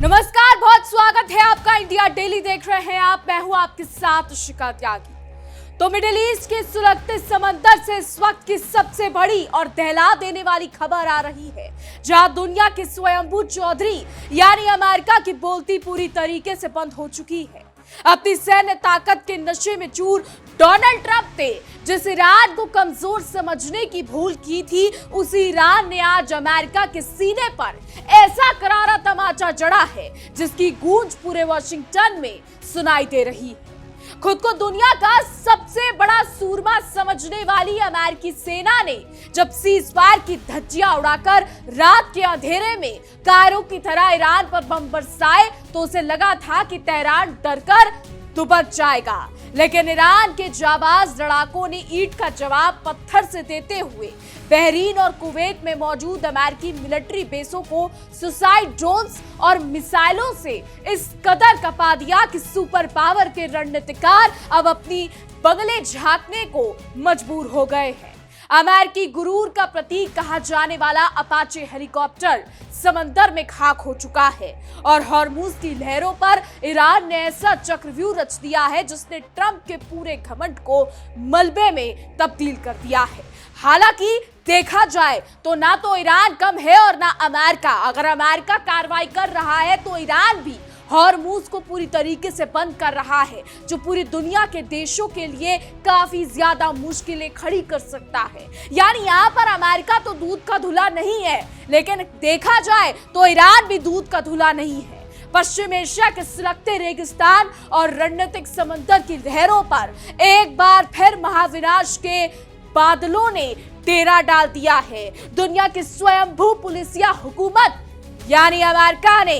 नमस्कार, बहुत स्वागत है आपका। इंडिया डेली देख रहे हैं आप। मैं हूं आपके साथ शिखा त्यागी। तो मिडिल ईस्ट के सुलगते समंदर से इस वक्त की सबसे बड़ी और दहला देने वाली खबर आ रही है, जहां दुनिया के स्वयंभू चौधरी यानी अमेरिका की बोलती पूरी तरीके से बंद हो चुकी है। अपनी सैन्य ताकत के नशे में चूर डोनाल्ड ट्रंप ने जिस ईरान को कमजोर समझने की भूल की थी, उसी ईरान ने आज अमेरिका के सीने पर ऐसा करारा तमाचा जड़ा है जिसकी गूंज पूरे वॉशिंगटन में सुनाई दे रही है। खुद को दुनिया का सबसे बड़ा सूरमा समझने वाली अमेरिकी सेना ने जब सीज फायर की धज्जियां उड़ाकर रात के अंधेरे में कायरो की तरह ईरान पर बम बरसाए तो उसे लगा था कि तेहरान डरकर दुबक जाएगा, लेकिन ईरान के जाबाज लड़ाकों ने ईंट का जवाब पत्थर से देते हुए बहरीन और कुवैत में मौजूद अमेरिकी मिलिट्री बेसों को सुसाइड ड्रोन्स और मिसाइलों से इस कदर कपा दिया कि सुपर पावर के रणनीतिकार अब अपनी बगले झांकने को मजबूर हो गए हैं। अमेरिकी गुरूर का प्रतीक कहा जाने वाला अपाचे हेलीकॉप्टर समंदर में खाक हो चुका है और हॉर्मुज की लहरों पर ईरान ने ऐसा चक्रव्यूह रच दिया है जिसने ट्रंप के पूरे घमंड को मलबे में तब्दील कर दिया है। हालांकि देखा जाए तो ना तो ईरान कम है और ना अमेरिका। अगर अमेरिका कार्रवाई कर रहा है तो ईरान भी हॉर्मुज को पूरी तरीके से बंद कर रहा है, जो पूरी दुनिया के देशों के लिए काफी ज्यादा मुश्किलें खड़ी कर सकता है। यानी यहाँ पर अमेरिका तो दूध का धुला नहीं है, लेकिन देखा जाए तो ईरान भी दूध का धुला नहीं है। पश्चिम एशिया के सुलगते रेगिस्तान और रणनीतिक समंदर की लहरों पर एक बार फिर महाविनाश के बादलों ने डेरा डाल दिया है। दुनिया की स्वयंभू पुलिसिया हुकूमत यानी अमेरिका ने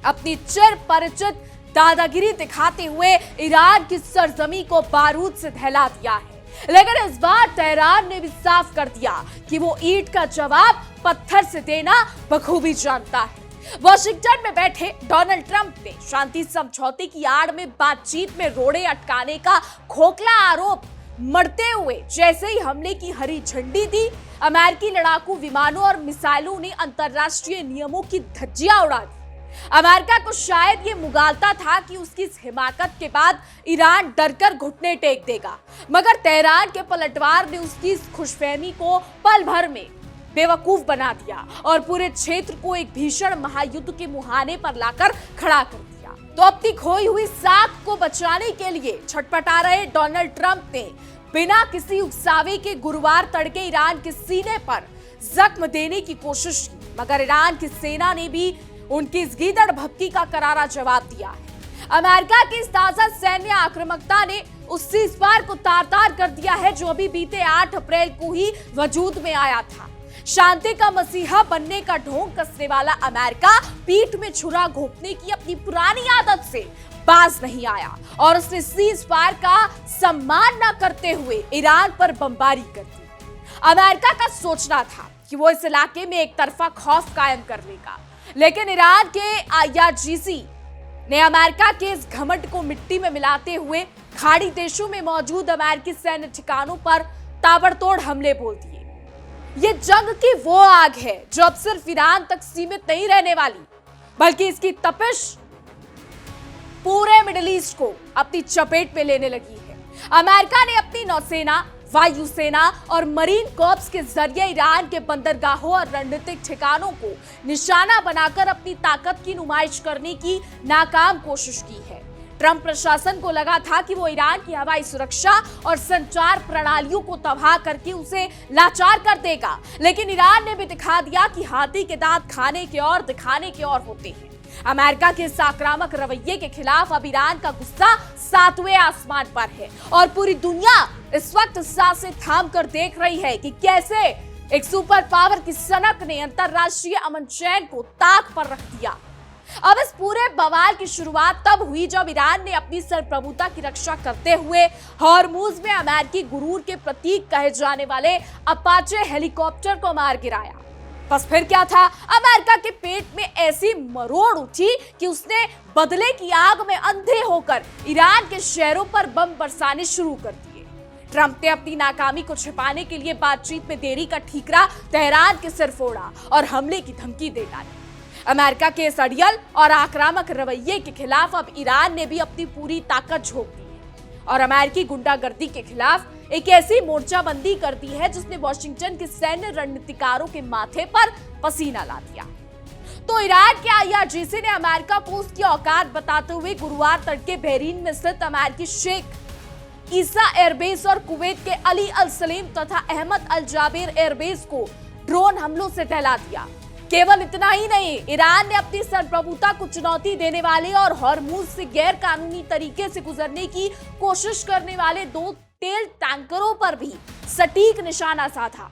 अपनी चिर परिचित दादागिरी दिखाते हुए ईरान की सरजमी को बारूद से दहला दिया है, लेकिन इस बार तेहरान ने भी साफ कर दिया कि वो ईंट का जवाब पत्थर से देना बखूबी जानता है। वॉशिंगटन में बैठे डोनाल्ड ट्रंप ने शांति समझौते की आड़ में बातचीत में रोड़े अटकाने का खोखला आरोप मरते हुए जैसे ही हमले की हरी झंडी दी, अमेरिकी लड़ाकू विमानों और मिसाइलों ने अंतरराष्ट्रीय नियमों की धज्जियां उड़ा दी। अमेरिका को शायद ये मुगालता था कि उसकी इस हिमाकत के बाद ईरान डरकर घुटने टेक देगा, मगर तेहरान के पलटवार ने उसकी इस खुशफहमी को पल भर में बेवकूफ बना दिया और पूरे क्षेत्र को एक भीषण महायुद्ध के मुहाने पर लाकर खड़ा कर दिया। तो अपनी खोई हुई साख को बचाने के लिए छटपटा रहे डोनाल्ड ट्रंप ने बिना किसी उकसावे के गुरुवार तड़के ईरान के सीने पर जख्म देने की कोशिश की, मगर ईरान की सेना ने भी उनकी इस गीदड़ भक्ति का करारा जवाब दिया है। अमेरिका की इस ताजा सैन्य आक्रामकता ने उस सीज फायर को तार-तार कर दिया है जो अभी बीते 8 अप्रैल को ही वजूद में आया था। शांति का मसीहा बनने का ढोंग कसने वाला अमेरिका पीठ में छुरा घोंपने की अपनी पुरानी आदत से बाज नहीं आया और उसने सीज फायर का सम्मान न करते हुए ईरान पर बमबारी कर दी। अमेरिका का सोचना था कि वो इस इलाके में एक तरफा खौफ कायम कर लेगा, लेकिन ईरान के IRGC ने अमेरिका के इस घमंड को मिट्टी में मिलाते हुए खाड़ी देशों में मौजूद अमेरिकी सैन्य ठिकानों पर ताबड़तोड़ हमले बोल दिए। ये जंग की वो आग है जो अब सिर्फ ईरान तक सीमित नहीं रहने वाली, बल्कि इसकी तपिश पूरे मिडिल ईस्ट को अपनी चपेट में लेने लगी है। अमेरिका ने अपनी नौसेना, वायुसेना और मरीन कॉर्प्स के जरिए ईरान के बंदरगाहों और रणनीतिक ठिकानों को निशाना बनाकर अपनी ताकत की नुमाइश करने की नाकाम कोशिश की है। ट्रंप प्रशासन को लगा था कि वो ईरान की हवाई सुरक्षा और संचार प्रणालियों को तबाह करके उसे लाचार कर देगा, लेकिन ईरान ने भी दिखा दिया कि हाथी के दांत खाने के और दिखाने के और होते हैं। अमेरिका के इस आक्रामक रवैये के खिलाफ अब ईरान का गुस्सा 7वें आसमान पर है और पूरी दुनिया इस वक्त सांसें थाम कर देख रही है कि कैसे एक सुपर पावर की सनक ने अंतरराष्ट्रीय अमन चैन को ताक पर रख दिया। अब इस पूरे बवाल की शुरुआत तब हुई जब ईरान ने अपनी सरप्रभुता की रक्षा करते हुए हॉर्मुज में अमेरिकी गुरूर के प्रतीक कहे जाने वाले अपाचे हेलीकॉप्टर को मार गिराया। बस फिर क्या था, अमेरिका के पेट में ऐसी मरोड़ उठी कि उसने बदले की आग में अंधे होकर ईरान के शहरों पर बम बरसाने शुरू कर दिए। ट्रंप ने अपनी नाकामी को छिपाने के लिए बातचीत में देरी का ठीकरा तेहरान के सिर फोड़ा और हमले की धमकी दे डाली। अमेरिका के इस अड़ियल और आक्रामक रवैये के खिलाफ अब ईरान ने भी अपनी पूरी ताकत झोंक दी है और अमेरिकी गुंडागर्दी के खिलाफ एक ऐसी मोर्चाबंदी कर दी है जिसने वॉशिंगटन के सैन्य रणनीतिकारों के माथे पर पसीना ला दिया। तो ईरान के IRGC ने अमेरिका को उसकी औकात बताते हुए गुरुवार तड़के बहरीन में स्थित अमेरिकी शेख ईसा एयरबेस और कुवैत के अली अल सलीम तथा अहमद अल जाबेर एयरबेस को ड्रोन हमलों से दहला दिया। केवल इतना ही नहीं, ईरान ने अपनी संप्रभुता को चुनौती देने वाले और हॉर्मुज से गैर कानूनी तरीके से गुजरने की कोशिश करने वाले 2 तेल टैंकरों पर भी सटीक निशाना साधा।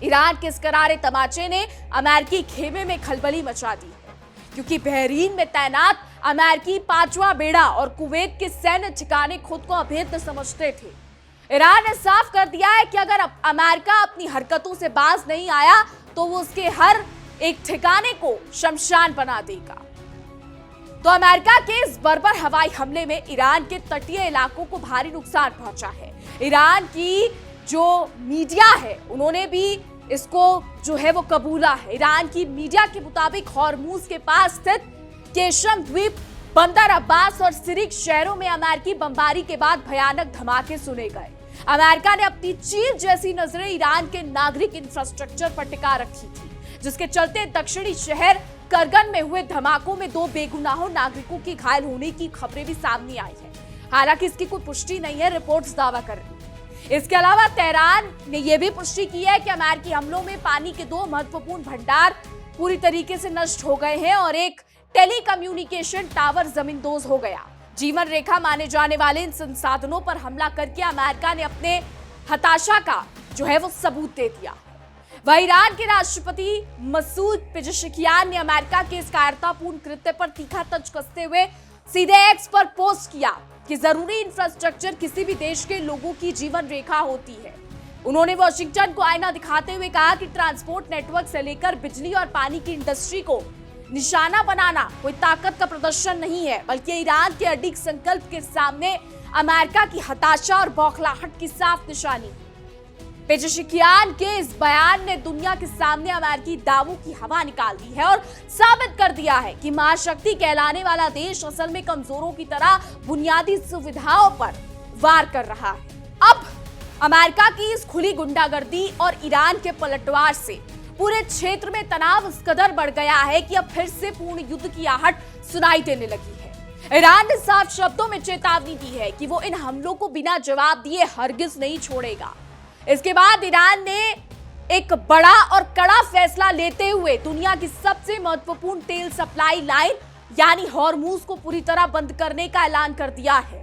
ईरान के इस करारे तमाचे ने अमेरिकी खेमे में खलबली मचा दी है, क्योंकि बहरीन में तैनात अमेरिकी 5वां बेड़ा और कुवैत के सैन्य ठिकाने खुद को अभेद्य समझते थे। ईरान ने साफ कर दिया है कि अगर अमेरिका अपनी हरकतों से बाज नहीं आया तो वो उसके हर एक ठिकाने को शमशान बना देगा। तो अमेरिका के इस बर्बर हवाई हमले में ईरान के तटीय इलाकों को भारी नुकसान पहुंचा है। ईरान की जो मीडिया है उन्होंने भी इसको जो है वो कबूला है। ईरान की मीडिया के मुताबिक हॉर्मुज के पास स्थित केशम द्वीप, बंदर अब्बास और सिरिक शहरों में अमेरिकी बमबारी के बाद भयानक धमाके सुने गए। अमेरिका ने अपनी चील जैसी नजरें ईरान के नागरिक इंफ्रास्ट्रक्चर पर टिका रखी थी, जिसके चलते दक्षिणी शहर करगन में हुए धमाकों में 2 बेगुनाह नागरिकों की घायल होने की खबरें भी सामने आई है। हालांकि इसकी कोई पुष्टि नहीं है, रिपोर्ट्स दावा कर रही है। इसके अलावा तेहरान ने यह भी पुष्टि की है कि अमेरिकी हमलों में पानी के 2 महत्वपूर्ण भंडार पूरी तरीके से नष्ट हो गए हैं और एक टेलीकम्युनिकेशन टावर जमींदोज हो गया। जीवन रेखा माने जाने वाले इन संसाधनों पर हमला करके अमेरिका ने अपने हताशा का जो है वो सबूत दे दिया। वह ईरान के राष्ट्रपति मसूद पेजेशकियान ने अमेरिका के इस कायरतापूर्ण कृत्य पर तीखा तंज कसते हुए सीधे एक्स पर पोस्ट किया कि जरूरी इंफ्रास्ट्रक्चर किसी भी देश के लोगों की जीवन रेखा होती है। उन्होंने वॉशिंगटन को आईना दिखाते हुए कहा कि ट्रांसपोर्ट नेटवर्क से लेकर बिजली और पानी की इंडस्ट्री को निशाना बनाना कोई ताकत का प्रदर्शन नहीं है, बल्कि ईरान के अडिग संकल्प के सामने अमेरिका की हताशा और बौखलाहट की साफ निशानी। पेजेशकियान के इस बयान ने दुनिया के सामने अमेरिकी दावों की हवा निकाल दी है और साबित कर दिया है कि महाशक्ति कहलाने वाला देश असल में कमजोरों की तरह बुनियादी सुविधाओं पर वार कर रहा है। अब अमेरिका की इस खुली गुंडागर्दी और ईरान के पलटवार से पूरे क्षेत्र में तनाव इस कदर बढ़ गया है कि अब फिर से पूर्ण युद्ध की आहट सुनाई देने लगी है। ईरान ने साफ शब्दों में चेतावनी दी है कि वो इन हमलों को बिना जवाब दिए हरगिज नहीं छोड़ेगा। इसके बाद ईरान ने एक बड़ा और कड़ा फैसला लेते हुए दुनिया की सबसे महत्वपूर्ण तेल सप्लाई लाइन यानी हॉर्मुज को पूरी तरह बंद करने का ऐलान कर दिया है।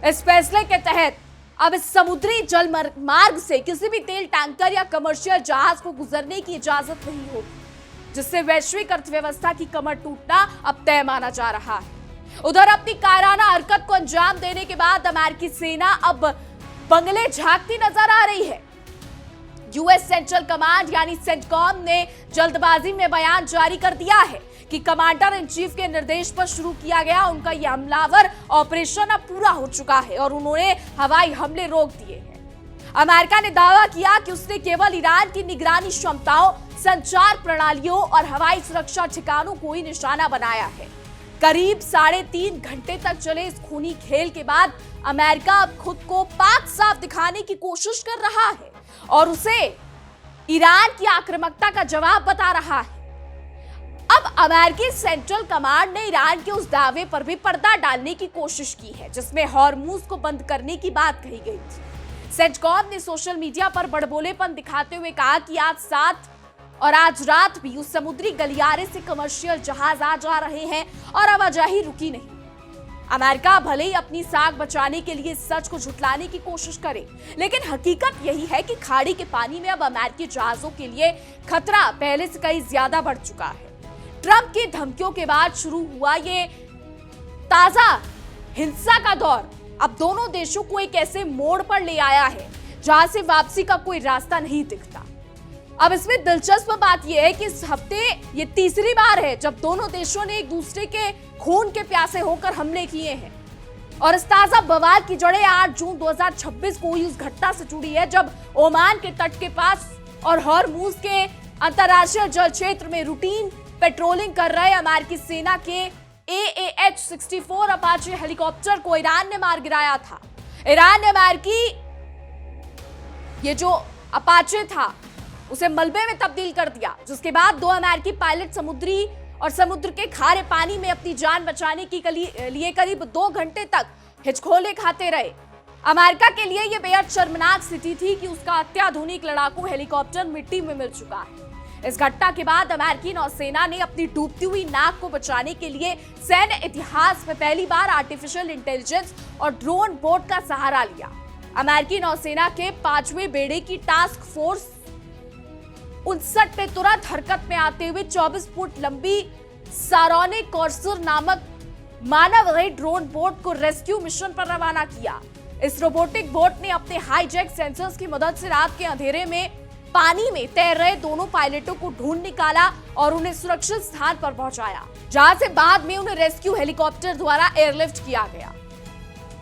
इस फैसले के तहत अब इस समुद्री जल मार्ग से किसी भी तेल टैंकर या कमर्शियल जहाज को गुजरने की इजाजत नहीं होगी, जिससे वैश्विक अर्थव्यवस्था की कमर टूटना अब तय माना जा रहा है। उधर अपनी कायराना हरकत को अंजाम देने के बाद अमेरिकी सेना अब बंगले झांकती नजर आ रही है। यूएस सेंट्रल कमांड यानी सेंटकॉम ने जल्दबाजी में बयान जारी कर दिया है कि कमांडर इन चीफ के निर्देश पर शुरू किया गया उनका यह हमलावर ऑपरेशन अब पूरा हो चुका है और उन्होंने हवाई हमले रोक दिए हैं। अमेरिका ने दावा किया कि उसने केवल ईरान की निगरानी क्षमताओं, संचार प्रणालियों और हवाई सुरक्षा ठिकानों को ही निशाना बनाया है। करीब 3.5 घंटे तक चले इस खूनी खेल के बाद अमेरिका अब खुद को पाक साफ दिखाने की कोशिश कर रहा है और उसे ईरान की आक्रामकता का जवाब बता रहा है। अब अमेरिकी सेंट्रल कमांड ने ईरान के उस दावे पर भी पर्दा डालने की कोशिश की है जिसमें हॉर्मुज को बंद करने की बात कही गई थी। सेंटकॉम ने सोशल मीडिया पर बड़बोलेपन दिखाते हुए कहा कि आज रात भी उस समुद्री गलियारे से कमर्शियल जहाज आ जा रहे हैं और आवाजाही रुकी नहीं। अमेरिका भले ही अपनी साख बचाने के लिए सच को झुटलाने की कोशिश करे, लेकिन हकीकत यही है कि खाड़ी के पानी में अब अमेरिकी जहाजों के लिए खतरा पहले से कहीं ज्यादा बढ़ चुका है। ट्रंप की धमकियों के बाद शुरू हुआ ये ताजा हिंसा का दौर अब दोनों देशों को एक ऐसे मोड़ पर ले आया है जहां से वापसी का कोई रास्ता नहीं दिखता। अब इसमें दिलचस्प बात यह है कि इस हफ्ते ये तीसरी बार है जब दोनों देशों ने एक दूसरे के खून के प्यासे होकर हमले किए हैं और इस ताजा बवाल की जड़ें 8 जून 2026 को हुई उस घटना से जुड़ी है जब ओमान के तट के पास और हॉर्मुज के अंतर्राष्ट्रीय जल क्षेत्र में रूटीन पेट्रोलिंग कर रहे अमेरिकी सेना के AAH-64 अपाचे हेलीकॉप्टर को ईरान ने मार गिराया था। ईरान ने अमेरिकी ये जो अपाचे था उसे मलबे में तब्दील कर दिया, जिसके बाद 2 अमेरिकी पायलट समुद्री और समुद्र के खारे पानी में अपनी जान बचाने के लिए करीब 2 घंटे तक हिचकोले खाते रहे। अमेरिका के लिए यह बेहद शर्मनाक स्थिति थी कि उसका अत्याधुनिक लड़ाकू हेलीकॉप्टर मिट्टी में मिल चुका है। इस घटना के बाद अमेरिकी नौसेना ने अपनी डूबती हुई नाक को बचाने के लिए सैन्य इतिहास में पहली बार आर्टिफिशियल इंटेलिजेंस और ड्रोन बोट का सहारा लिया। अमेरिकी नौसेना के 5वें बेड़े की टास्क फोर्स 59 पे तुरंत हरकत में आते हुए 24 फुट लंबी सारोनिक कॉर्सर नामक मानव रहित ड्रोन बोट को रेस्क्यू मिशन पर रवाना किया। इस रोबोटिक बोट ने अपने हाईजैक सेंसर्स की मदद से रात के अंधेरे में पानी में तैर रहे दोनों पायलटों को ढूंढ निकाला और उन्हें सुरक्षित स्थान पर पहुंचाया, जहां से बाद में उन्हें रेस्क्यू हेलीकॉप्टर द्वारा एयरलिफ्ट किया गया।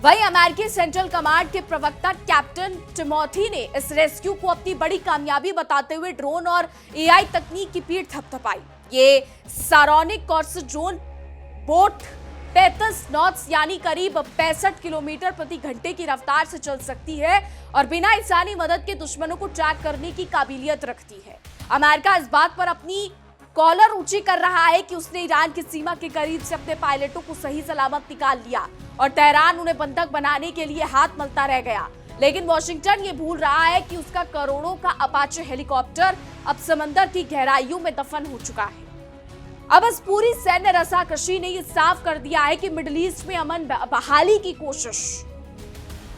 वहीं अमेरिकी सेंट्रल कमांड के प्रवक्ता कैप्टन टिमोथी ने इस रेस्क्यू को अपनी बड़ी कामयाबी बताते हुए ड्रोन और AI तकनीक की पीठ थपथपाई। ये सारोनिक कॉर्सर ड्रोन बोट 35 नॉट्स यानी करीब 65 किलोमीटर प्रति घंटे की रफ्तार से चल सकती है और बिना इंसानी मदद के दुश्मनों को ट्रैक करने की काबिलियत रखती है। अमेरिका इस बात पर अपनी कॉलर ऊंची कर रहा है कि उसने ईरान की सीमा के करीब से अपने पायलटों को सही सलामत निकाल लिया और तेहरान उन्हें बंधक बनाने के लिए हाथ मलता रह गया। लेकिन वॉशिंगटन ये भूल रहा है कि उसका करोड़ों का अपाचे हेलीकॉप्टर अब समंदर की गहराइयों में दफन हो चुका है। अब इस पूरी सैन्य रसाकशी ने यह साफ कर दिया है कि मिडिल ईस्ट में अमन बहाली की कोशिश,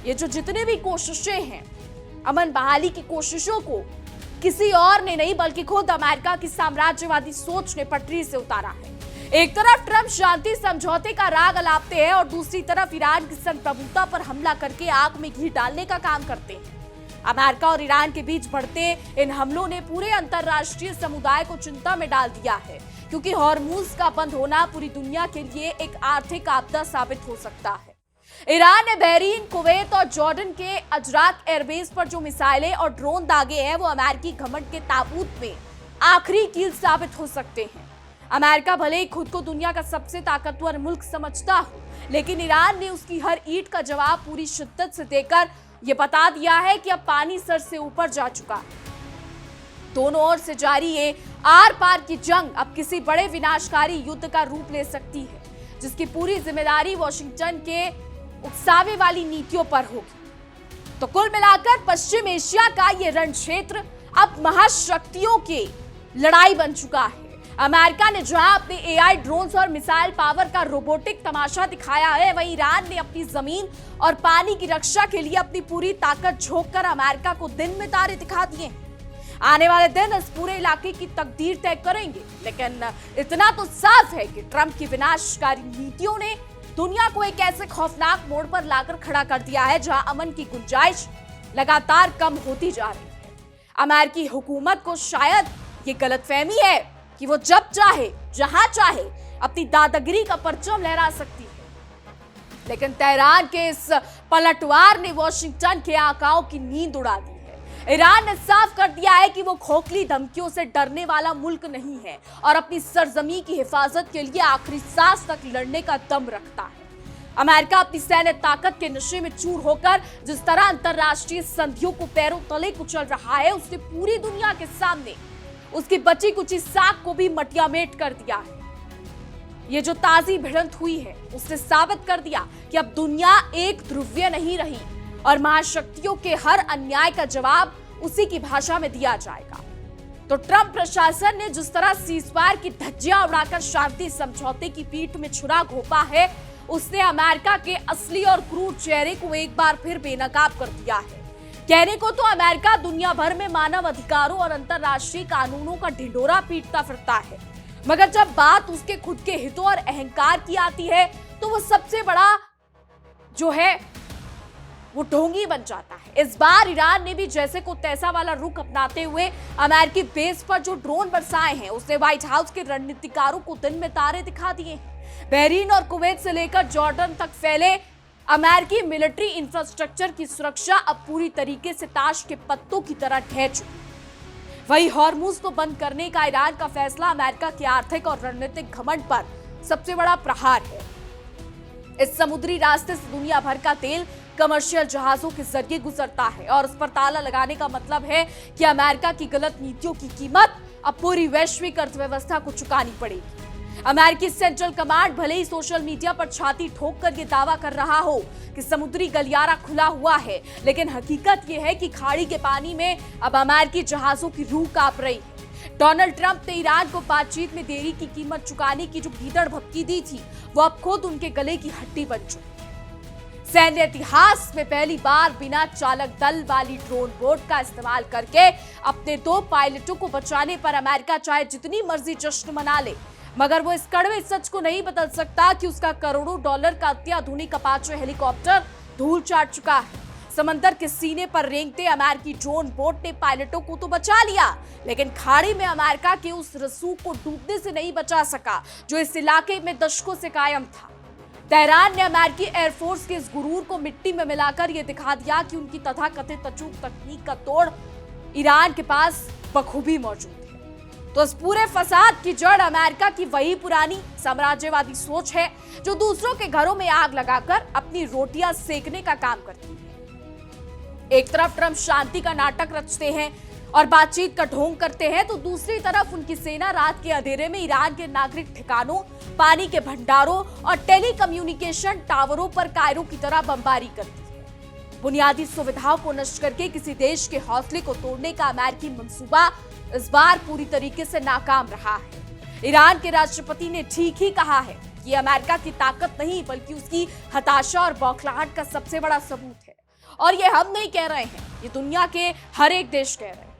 ये जो जितने भी कोशिशें हैं अमन बहाली की कोशिशों को किसी और ने नहीं बल्कि खुद अमेरिका की साम्राज्यवादी सोच ने पटरी से उतारा है। एक तरफ ट्रंप शांति समझौते का राग अलापते हैं और दूसरी तरफ ईरान की संप्रभुता पर हमला करके आग में घी डालने का काम करते हैं। अमेरिका और ईरान के बीच बढ़ते इन हमलों ने पूरे अंतरराष्ट्रीय समुदाय को चिंता में डाल दिया है, क्योंकि हॉर्मुज का बंद होना पूरी दुनिया के लिए एक आर्थिक आपदा साबित हो सकता है। ईरान ने बहरीन, कुवैत और जॉर्डन के अजराक एयरबेस पर जो मिसाइलें और ड्रोन दागे हैं वो अमेरिकी घमंड के ताबूत में आखिरी कील साबित हो सकते हैं। अमेरिका भले ही खुद को दुनिया का सबसे ताकतवर मुल्क समझता हो, लेकिन ईरान ने उसकी हर ईंट का जवाब पूरी शिद्दत से देकर यह बता दिया है कि अब पानी सर से ऊपर जा चुका है। दोनों ओर से जारी ये आर पार की जंग अब किसी बड़े विनाशकारी युद्ध का रूप ले सकती है, जिसकी पूरी जिम्मेदारी वॉशिंगटन के उकसावे वाली नीतियों पर होगी। तो कुल मिलाकर पश्चिम एशिया का ये रण क्षेत्र अब महाशक्तियों की लड़ाई बन चुका है। अमेरिका ने जहां अपने AI ड्रोन्स और मिसाइल पावर का रोबोटिक तमाशा दिखाया है, वहीं ईरान ने अपनी जमीन और पानी की रक्षा के लिए अपनी पूरी ताकत झोंककर अमेरिका को दिन में तारे दिखा दिए हैं। आने वाले दिन इस पूरे इलाके की तकदीर तय करेंगे, लेकिन इतना तो साफ है कि ट्रंप की विनाशकारी नीतियों ने दुनिया को एक ऐसे खौफनाक मोड़ पर लाकर खड़ा कर दिया है जहां अमन की गुंजाइश लगातार कम होती जा रही है। अमेरिकी हुकूमत को शायद ये गलतफहमी है कि वो जब चाहे जहां चाहे अपनी दादागिरी का परचम लहरा सकती है, लेकिन तेहरान के इस पलटवार ने वॉशिंगटन के आकाओं की नींद उड़ा दी है। ईरान ने साफ कर दिया है कि वो खोखली धमकियों से डरने वाला मुल्क नहीं है और अपनी सरजमी की हिफाजत के लिए आखिरी सांस तक लड़ने का दम रखता है। अमेरिका अपनी सैन्य ताकत के नशे में चूर होकर जिस तरह अंतरराष्ट्रीय संधियों को पैरों तले कुचल रहा है, उसने पूरी दुनिया के सामने उसकी बची कुची साख को भी मटियामेट कर दिया है। ये जो ताजी भिड़ंत हुई है उसने साबित कर दिया कि अब दुनिया एक ध्रुवीय नहीं रही और महाशक्तियों के हर अन्याय का जवाब उसी की भाषा में दिया जाएगा। तो ट्रंप प्रशासन ने जिस तरह सीजफायर की धज्जियां उड़ाकर शांति समझौते की पीठ में छुरा घोंपा है, उसने अमेरिका के असली और क्रूर चेहरे को एक बार फिर बेनकाब कर दिया है। कहने को तो अमेरिका दुनिया भर में मानव अधिकारों और अंतरराष्ट्रीय कानूनों का ढिंढोरा पीटता फिरता है, मगर जब बात उसके खुद के हितों और अहंकार की आती है तो वो सबसे बड़ा जो है वो ढोंगी बन जाता है। इस बार ईरान ने भी जैसे को तैसा वाला रुख अपनाते हुए अमेरिकी बेस पर जो ड्रोन बरसाए हैं, उसने व्हाइट हाउस के रणनीतिकारों को दिन में तारे दिखा दिए हैं। बहरीन और कुवैत से लेकर जॉर्डन तक फैले अमेरिकी मिलिट्री इंफ्रास्ट्रक्चर की सुरक्षा अब पूरी तरीके से ताश के पत्तों की तरह ढह चुकी है। वही हॉर्मुज को बंद करने का ईरान का फैसला अमेरिका के आर्थिक और रणनीतिक घमंड पर सबसे बड़ा प्रहार है। इस समुद्री रास्ते से दुनिया भर का तेल कमर्शियल जहाजों के जरिए गुजरता है और उस पर ताला लगाने का मतलब है कि अमेरिका की गलत नीतियों की कीमत अब पूरी वैश्विक अर्थव्यवस्था को चुकानी पड़ेगी। अमेरिकी सेंट्रल कमांड भले ही सोशल मीडिया पर छाती ठोक कर यह दावा कर रहा हो कि समुद्री गलियारा खुला हुआ है, लेकिन हकीकत यह है कि खाड़ी के पानी में अब अमेरिकी जहाजों की रूह कांप रही है। डोनाल्ड ट्रंप ने ईरान को बातचीत में देरी की कीमत चुकाने की जो भीतर भपकी दी थी, वो अब खुद उनके गले की हड्डी बन चुकी। सैन्य इतिहास में पहली बार बिना चालक दल वाली ड्रोन बोट का इस्तेमाल करके अपने 2 पायलटों को बचाने पर अमेरिका चाहे जितनी मर्जी जश्न मना ले, मगर वो इस कड़वे सच को नहीं बदल सकता कि उसका करोड़ों डॉलर का अत्याधुनिक अपाचे हेलीकॉप्टर धूल चाट चुका है। समंदर के सीने पर रेंगते अमेरिकी ड्रोन बोट ने पायलटों को तो बचा लिया, लेकिन खाड़ी में अमेरिका के उस रसूख को डूबने से नहीं बचा सका जो इस इलाके में दशकों से कायम था। तेहरान ने अमेरिकी एयरफोर्स के इस गुरूर को मिट्टी में मिलाकर यह दिखा दिया कि उनकी तथाकथित अचूक तकनीक का तोड़ ईरान के पास बखूबी मौजूद है। तो इस पूरे फसाद की जड़ अमेरिका की वही पुरानी साम्राज्यवादी सोच है जो दूसरों के घरों में आग लगाकर अपनी रोटियां सेकने का काम करती है। एक तरफ ट्रंप शांति का नाटक रचते हैं और बातचीत का ढोंग करते हैं, तो दूसरी तरफ उनकी सेना रात के अंधेरे में ईरान के नागरिक ठिकानों, पानी के भंडारों और टेलीकम्युनिकेशन टावरों पर कायरों की तरह बमबारी करती है। बुनियादी सुविधाओं को नष्ट करके किसी देश के हौसले को तोड़ने का अमेरिकी मंसूबा इस बार पूरी तरीके से नाकाम रहा है। ईरान के राष्ट्रपति ने ठीक ही कहा है कि अमेरिका की ताकत नहीं बल्कि उसकी हताशा और बौखलाहट का सबसे बड़ा सबूत है। और ये हम नहीं कह रहे हैं, ये दुनिया के हर एक देश कह रहे हैं।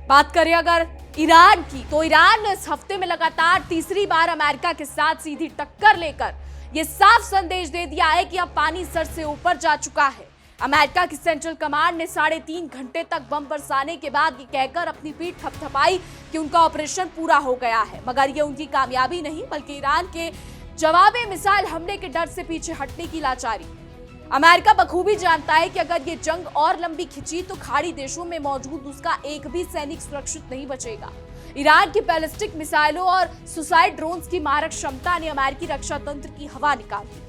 बात करें अगर ईरान की, तो ईरान ने इस हफ्ते में लगातार तीसरी बार अमेरिका के साथ सीधी टक्कर लेकर यह साफ संदेश दे दिया है कि अब पानी सर से ऊपर जा चुका है। अमेरिका की सेंट्रल कमांड ने 3.5 घंटे तक बम बरसाने के बाद ये कहकर अपनी पीठ थपथपाई कि उनका ऑपरेशन पूरा हो गया है, मगर ये उनकी कामयाबी नहीं बल्कि ईरान के जवाबी मिसाइल हमले के डर से पीछे हटने की लाचारी। अमेरिका बखूबी जानता है कि अगर ये जंग और लंबी खिंची तो खाड़ी देशों में मौजूद उसका एक भी सैनिक सुरक्षित नहीं बचेगा। ईरान की बैलिस्टिक मिसाइलों और सुसाइड ड्रोन्स की मारक क्षमता ने अमेरिकी रक्षा तंत्र की हवा निकाल दी।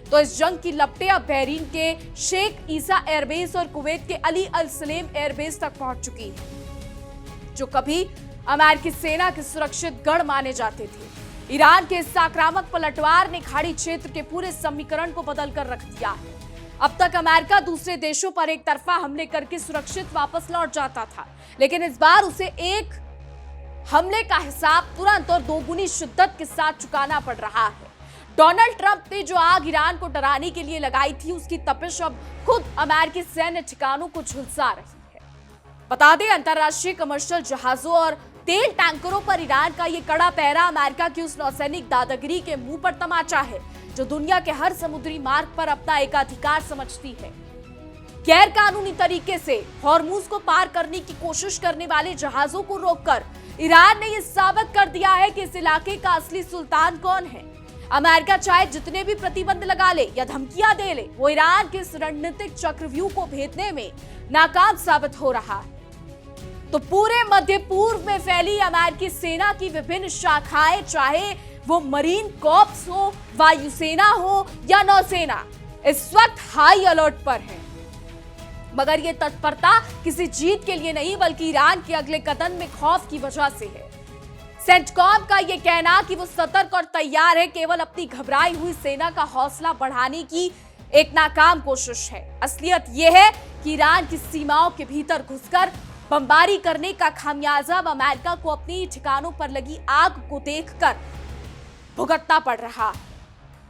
तो इस जंग की लपटें अब बहरीन के शेख ईसा एयरबेस और कुवैत के अली अल सलेम एयरबेस तक पहुंच चुकी है, जो कभी अमेरिकी सेना के सुरक्षित गढ़ माने जाते थे। ईरान के इस आक्रामक पलटवार ने खाड़ी क्षेत्र के पूरे समीकरण को बदल कर रख दिया है। अब तक अमेरिका दूसरे देशों पर एक तरफा हमले करके सुरक्षित वापस लौट जाता था, लेकिन इस बार उसे एक हमले का हिसाब तुरंत और दोगुनी शिद्दत के साथ चुकाना पड़ रहा है। डोनाल्ड ट्रंप ने जो आग ईरान को डराने के लिए लगाई थी, उसकी तपिश अब खुद अमेरिकी सैन्य ठिकानों को झुलसा रही है। बता दें, अंतरराष्ट्रीय कमर्शियल जहाजों और तेल टैंकरों पर ईरान का ये कड़ा पहरा अमेरिका की उस नौसैनिक दादागिरी के मुंह पर तमाचा है जो दुनिया के हर समुद्री मार्ग पर अपना एकाधिकार समझती है। गैर कानूनी तरीके से हॉर्मुज को पार करने की कोशिश करने वाले जहाजों को रोककर ईरान ने यह साबित कर दिया है कि इस इलाके का असली सुल्तान कौन है। अमेरिका चाहे जितने भी प्रतिबंध लगा ले या धमकियां दे ले, वो ईरान के इस रणनीतिक चक्रव्यूह को भेदने में नाकाम साबित हो रहा है। तो पूरे मध्य पूर्व में फैली अमेरिकी सेना की विभिन्न शाखाएं, चाहे वो मरीन कॉर्प्स हो, वायुसेना हो या नौसेना, इस वक्त हाई अलर्ट पर है। मगर ये तत्परता किसी जीत के लिए नहीं बल्कि ईरान के अगले कदम में खौफ की वजह से है। सेंटकॉम का ये कहना कि वो सतर्क और तैयार है केवल अपनी घबराई हुई सेना का हौसला बढ़ाने की एक नाकाम कोशिश है। असलियत यह है कि ईरान की सीमाओं के भीतर घुसकर बमबारी करने का खामियाजा अब अमेरिका को अपनी ठिकानों पर लगी आग को देखकर भुगतना पड़ रहा है।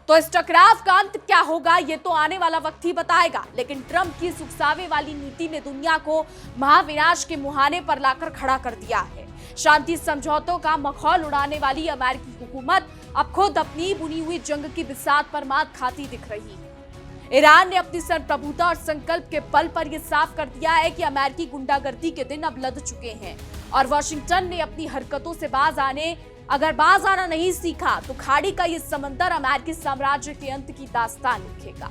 तो इस टकराव का अंत क्या होगा ये तो आने वाला वक्त ही बताएगा, लेकिन ट्रंप की सुखसावे वाली नीति ने दुनिया को महाविनाश के मुहाने पर लाकर खड़ा कर दिया है। शांति समझौतों का मखौल उड़ाने वाली अमेरिकी हुकूमत अब खुद अपनी बुनी हुई जंग की बिसात पर मात खाती दिख रही है। ईरान ने अपनी संप्रभुता और संकल्प के बल पर यह साफ कर दिया है कि अमेरिकी गुंडागर्दी के दिन अब लद चुके हैं और वॉशिंगटन ने अपनी हरकतों से बाज आना नहीं सीखा तो खाड़ी का ये समंदर अमेरिकी साम्राज्य के अंत की दास्तान लिखेगा।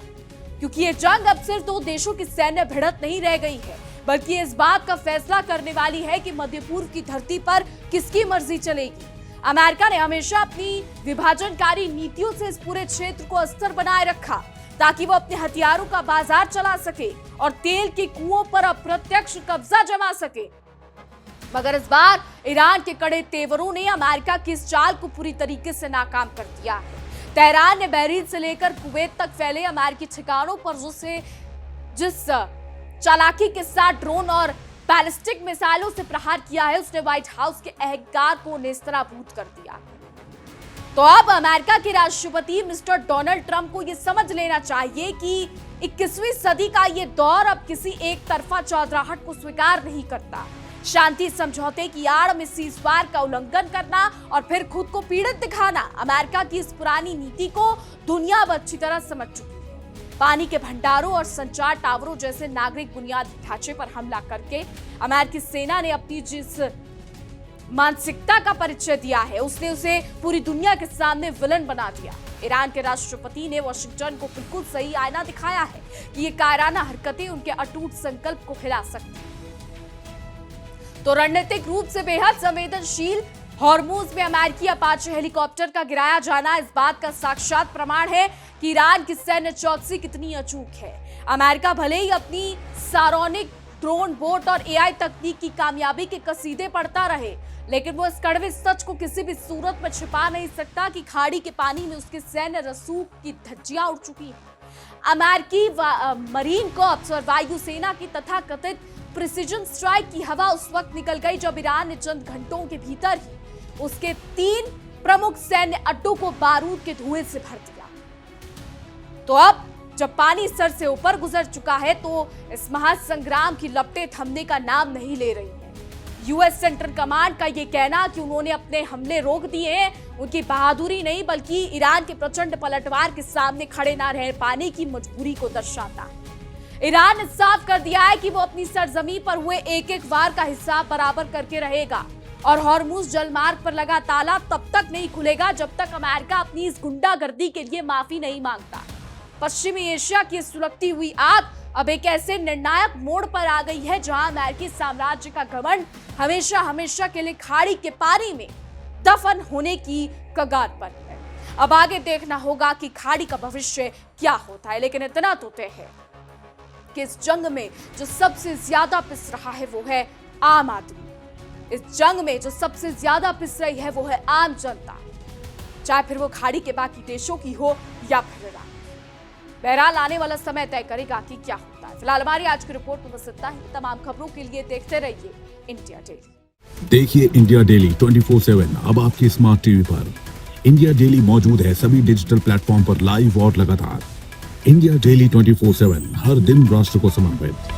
क्योंकि ये जंग अब सिर्फ दो देशों की सैन्य भिड़ंत नहीं रह गई है, बल्कि इस बात का फैसला करने वाली है कि मध्य पूर्व की धरती पर किसकी मर्जी चलेगी। अमेरिका ने हमेशा अपनी विभाजनकारी नीतियों से इस पूरे क्षेत्र को अस्थिर बनाए रखा ताकि वो अपने हथियारों का बाजार चला सके और तेल के कुओं पर अप्रत्यक्ष कब्जा जमा सके। मगर इस बार ईरान के कड़े तेवरों ने अमेरिका की इस चाल को पूरी तरीके से नाकाम कर दिया है। तेहरान ने बहरीन से लेकर कुवैत तक फैले अमेरिकी ठिकानों पर जिस चालाकी के साथ ड्रोन और बैलिस्टिक मिसाइलों से प्रहार किया है, उसने व्हाइट हाउस के अहंकार को नेस्तनाबूद कर दिया। तो अब अमेरिका के राष्ट्रपति मिस्टर डोनाल्ड ट्रंप को यह समझ लेना चाहिए कि 21वीं सदी का ये दौर अब किसी एक तरफा चौधराहट को स्वीकार नहीं करता। शांति समझौते की आड़ में सीजफायर का उल्लंघन करना और फिर खुद को पीड़ित दिखाना अमेरिका की इस पुरानी नीति को दुनिया अब अच्छी तरह समझ चुकी है। पानी के भंडारों और संचार टावरों जैसे नागरिक बुनियादी ढांचे पर हमला करके अमेरिकी सेना ने अपनी जिस मानसिकता का परिचय दिया है, उसने उसे पूरी दुनिया के सामने विलन बना दिया। ईरान के राष्ट्रपति ने वॉशिंगटन को बिल्कुल सही आईना दिखाया है कि ये कायराना हरकतें उनके अटूट संकल्प को हिला सकती हैं। तो रणनीतिक रूप से बेहद संवेदनशील हॉर्मुज में अमेरिकी अपाचे हेलीकॉप्टर का गिराया जाना इस बात का साक्षात प्रमाण है कि ईरान की सैन्य चौकसी कितनी अचूक है। अमेरिका भले ही अपनी सारोनिक ड्रोन बोट और एआई तकनीक की कामयाबी के कसीदे पढ़ता रहे, लेकिन वो इस कड़वे सच को किसी भी सूरत में छिपा नहीं सकता कि खाड़ी के पानी में उसके सैन्य रसूख की धज्जियां उड़ चुकी हैं। अमेरिकी मरीन कॉर्प्स और वायुसेना की तथाकथित प्रिसीजन स्ट्राइक की हवा उस वक्त निकल गई जब ईरान ने चंद घंटों के भीतर ही उसके 3 प्रमुख सैन्य अड्डों को बारूद के धुएं से भर दिया। तो अब जब पानी सर से ऊपर गुजर चुका है तो इस महासंग्राम की लपटें थमने का नाम नहीं ले रही है। यूएस सेंट्रल कमांड का ये कहना कि उन्होंने अपने हमले रोक दिए हैं उनकी बहादुरी नहीं बल्कि ईरान के प्रचंड पलटवार के सामने खड़े न रह पाने की मजबूरी को दर्शाता है। ईरान ने साफ कर दिया है कि वो अपनी सरजमी पर हुए एक वार का हिसाब बराबर करके रहेगा और हॉर्मुज जलमार्ग पर लगा ताला तब तक नहीं खुलेगा जब तक अमेरिका अपनी इस गुंडागर्दी के लिए माफी नहीं मांगता। पश्चिमी एशिया की सुलगती हुई आग अब एक ऐसे निर्णायक मोड़ पर आ गई है जहां अमेरिकी साम्राज्य का घमंड हमेशा हमेशा के लिए खाड़ी के पानी में दफन होने की कगार पर है। अब आगे देखना होगा कि खाड़ी का भविष्य क्या होता है, लेकिन इतना तो तय है कि इस जंग में जो सबसे ज्यादा पिस रहा है वो है आम आदमी। इस जंग में जो सबसे ज्यादा पिस रही है वो है आम जनता, चाहे फिर वो खाड़ी के बाकी देशों की हो या फिर ईरान। बहरहाल आने वाला समय तय करेगा कि क्या होता है। फिलहाल हमारी आज की रिपोर्ट में बस इतना ही। तमाम खबरों के लिए देखते रहिए इंडिया डेली। देखिए इंडिया डेली 24/7 अब आपके स्मार्ट टीवी पर। इंडिया डेली मौजूद है सभी डिजिटल प्लेटफॉर्म पर लाइव और लगातार। इंडिया डेली 24/7 हर दिन राष्ट्र को समर्पित।